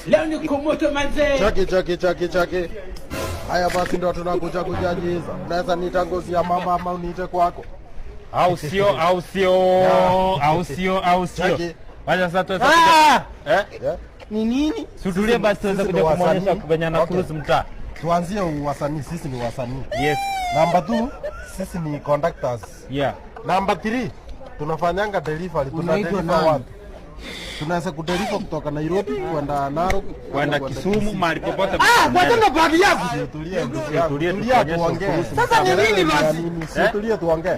Leo ni kumoto manze. Chaki. Haya basi ndio tunakuja kujajiza. Unaweza niita ngozi ya mama ama uniite kwako. Au sio. Wacha sasa tuweza Ni nini? Sutulie basi tuweza kuja kumuonyesha kwenye na cruise mtaa. Tuanzie wasanii, sisi ni wasanii. Yes. Number 2, sisi ni conductors. Yeah. Number 3, tunafanyanga delivery, tunadeliver watu. Tunaweza kudeliver kutoka Nairobi kwenda Narok, kwenda Kisumu, mahali popote. Wacha bagi yako. Tulia tuongee. Sasa ni nini basi? Tulia tuongee.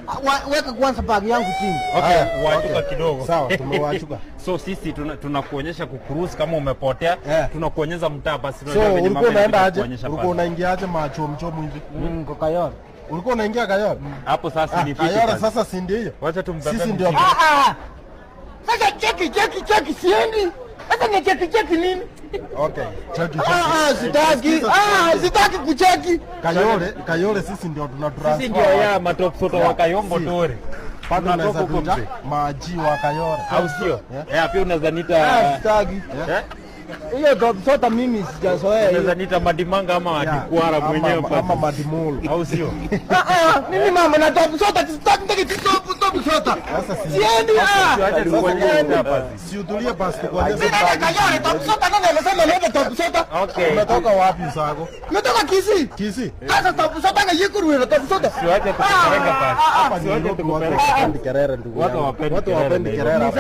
Weka kwanza bagi yangu chini. Okay, wachuka kidogo. Sawa, tumewachuka. So sisi tunakuonyesha kucruise kama umepotea, tunakuonyesha mtaa basi tunajua venye mambo unaenda aje? Ulikuwa unaingia aje macho mchomo hivi? Niko Kayole. Ulikuwa unaingia Kayole? Hapo sasa ni fiti. Kayole sasa si ndio hiyo? Wacha tumpeleke. Sisi ndio. Sasa cheki siendi. Sasa ni cheki nini? Okay. Cheki. Sitaki kucheki. Kayole sisi ndio tunatransfer. Sisi ndio ya matop photo wa Kayombo Tore. Bado unaweza kuja maji wa Kayole. Au sio? Pia unaweza nita sitaki. Hiyo top sota mimi sijazoea. Unaweza nita madimanga ama dikwara mwenyewe ama madimol. Au sio? Mimi mama na top sota sitaki top sota. Siendi Si utulie basi kwa nini? Kayole top sota nani amesema leo top sota? Okay. Umetoka wapi sako? Umetoka Kisii. Sasa top sota na yikuru ile top sota. Siwache tukupeleka basi. Hapa ni watu wapendi kelele ndugu. Watu wapendi kelele.